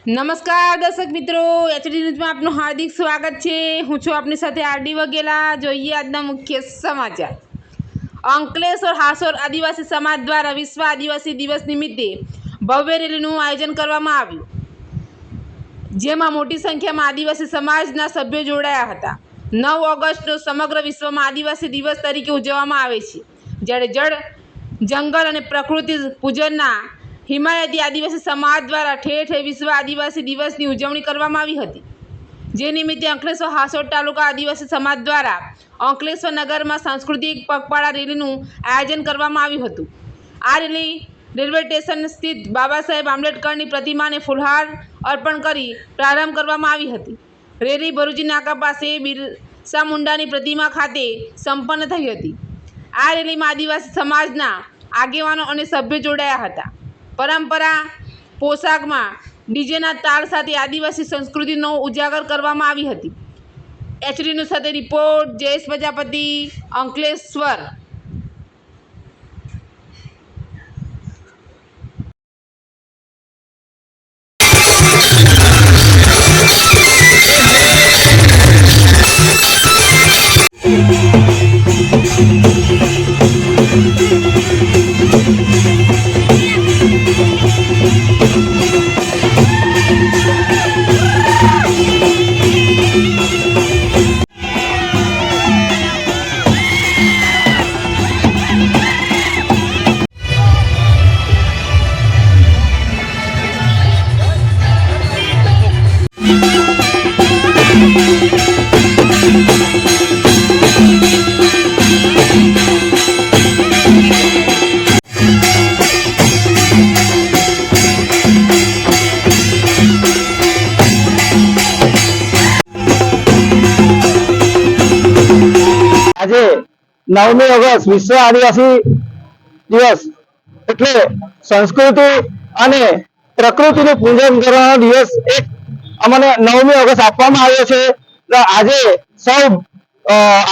નમસ્કાર દર્શક મિત્રો, એચડી ન્યૂઝમાં આપનું હાર્દિક સ્વાગત છે। હું છું આપની સાથે આરડી વગેલા। જોઈએ આજના મુખ્ય સમાચાર। અંકલેશ્વર હાસોર આદિવાસી સમાજ દ્વારા વિશ્વ આદિવાસી દિવસ નિમિત્તે ભવ્ય રેલીનું આયોજન કરવામાં આવ્યું, જેમાં મોટી સંખ્યામાં આદિવાસી સમાજના સભ્યો જોડાયા હતા। 9 ઓગસ્ટનો સમગ્ર વિશ્વમાં આદિવાસી દિવસ તરીકે ઉજવવામાં આવે છે, જ્યારે જળ, જંગલ અને પ્રકૃતિ પૂજનના હિમાયતી આદિવાસી સમાજ દ્વારા ઠેર ઠેર વિશ્વ આદિવાસી દિવસની ઉજવણી કરવામાં આવી હતી, જે નિમિત્તે અંકલેશ્વર હાસોર તાલુકા આદિવાસી સમાજ દ્વારા અંકલેશ્વર નગરમાં સાંસ્કૃતિક પગપાળા રેલીનું આયોજન કરવામાં આવ્યું હતું। આ રેલી રેલવે સ્ટેશન સ્થિત બાબા સાહેબ આંબેડકરની પ્રતિમાને ફૂલહાર અર્પણ કરી પ્રારંભ કરવામાં આવી હતી। રેલી ભરૂચી નાકા પાસે બિરસા મુંડાની પ્રતિમા ખાતે સંપન્ન થઈ હતી। આ રેલીમાં આદિવાસી સમાજના આગેવાનો અને સભ્યો જોડાયા હતા। પરંપરા પોશાકમાં ડીજેના તાલ સાથે આદિવાસી સંસ્કૃતિનો ઉજાગર કરવામાં આવી હતી। એચડી ન્યૂઝ સાથે રિપોર્ટ જયેશ પ્રજાપતિ, અંકલેશ્વર। આજે 9મી ઓગસ્ટ વિશ્વ આદિવાસી દિવસ એટલે સંસ્કૃતિ અને પ્રકૃતિનું પૂજન કરવાનો દિવસ એક અમને 9મી ઓગસ્ટ આપવામાં આવ્યો છે। આજે સૌ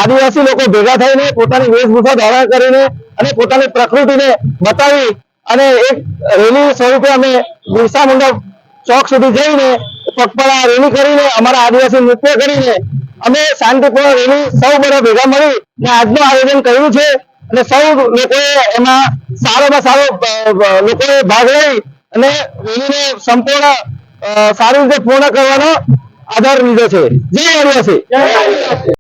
આદિવાસી લોકો ભેગા થઈને પોતાની વેશભૂષા ધારણ કરીને અને પોતાની પ્રકૃતિને બતાવી અને એક રેલી સ્વરૂપે અમે બિરસા મુંડા ચોક સુધી જઈને પગપાળા રેલી કરીને અમારા આદિવાસી નૃત્ય કરીને અમે શાંતિપૂર્ણ રેલી સૌ બધા ભેગા મળી ને આજનું આયોજન કર્યું છે અને સૌ લોકોએ એમાં સારામાં સારો લોકોએ ભાગ લઈ અને રેલીને સંપૂર્ણ સારી રીતે પૂર્ણ કરવાનો આધાર લીધો છે। જય આદિવાસી।